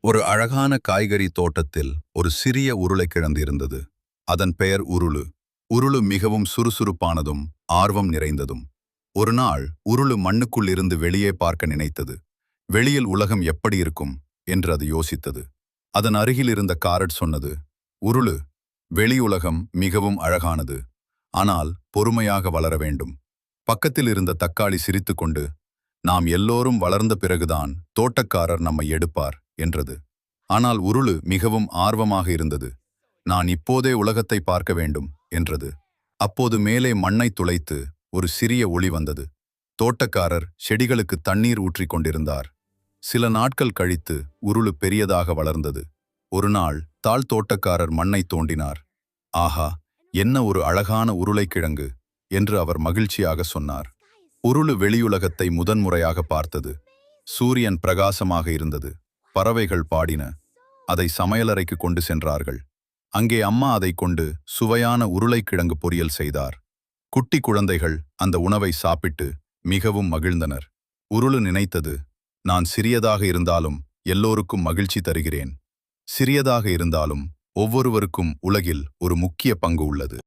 ஒரு அழகான காய்கறி தோட்டத்தில் ஒரு சிறிய உருளைக்கிழங்கு இருந்தது. அதன் பெயர் உருளு. உருளு மிகவும் சுறுசுறுப்பானதும் ஆர்வம் நிறைந்ததும். ஒரு நாள் உருளு மண்ணுக்குள் இருந்து வெளியே பார்க்க நினைத்தது. வெளியில் உலகம் எப்படி இருக்கும் என்று அது யோசித்தது. அதன் அருகில் இருந்த காரட் சொன்னது, உருளு, வெளியுலகம் மிகவும் அழகானது, ஆனால் பொறுமையாக வளர வேண்டும். பக்கத்தில் இருந்த தக்காளி சிரித்துக்கொண்டு, நாம் எல்லோரும் வளர்ந்த பிறகுதான் தோட்டக்காரர் நம்மை எடுப்பார் என்றது. ஆனால் உருளு மிகவும் ஆர்வமாக இருந்தது. நான் இப்போதே உலகத்தை பார்க்க வேண்டும் என்றது. அப்போது மேலே மண்ணை துளைத்து ஒரு சிறிய ஒளி வந்தது. தோட்டக்காரர் செடிகளுக்கு தண்ணீர் ஊற்றிக் கொண்டிருந்தார். சில நாட்கள் கழித்து உருளு பெரியதாக வளர்ந்தது. ஒரு நாள் தாழ் தோட்டக்காரர் மண்ணை தோண்டினார். ஆஹா, என்ன ஒரு அழகான உருளைக்கிழங்கு என்று அவர் மகிழ்ச்சியாக சொன்னார். உருளு வெளியுலகத்தை முதன்முறையாக பார்த்தது. சூரியன் பிரகாசமாக இருந்தது. பறவைகள் பாடின. அதை சமையலறைக்கு கொண்டு சென்றார்கள். அங்கே அம்மா அதை கொண்டு சுவையான உருளைக்கிழங்கு பொரியல் செய்தார். குட்டி குழந்தைகள் அந்த உணவை சாப்பிட்டு மிகவும் மகிழ்ந்தனர். உருளு நினைத்தது, நான் சிறியதாக இருந்தாலும் எல்லோருக்கும் மகிழ்ச்சி தருகிறேன். சிறியதாக இருந்தாலும் ஒவ்வொருவருக்கும் உலகில் ஒரு முக்கிய பங்கு உள்ளது.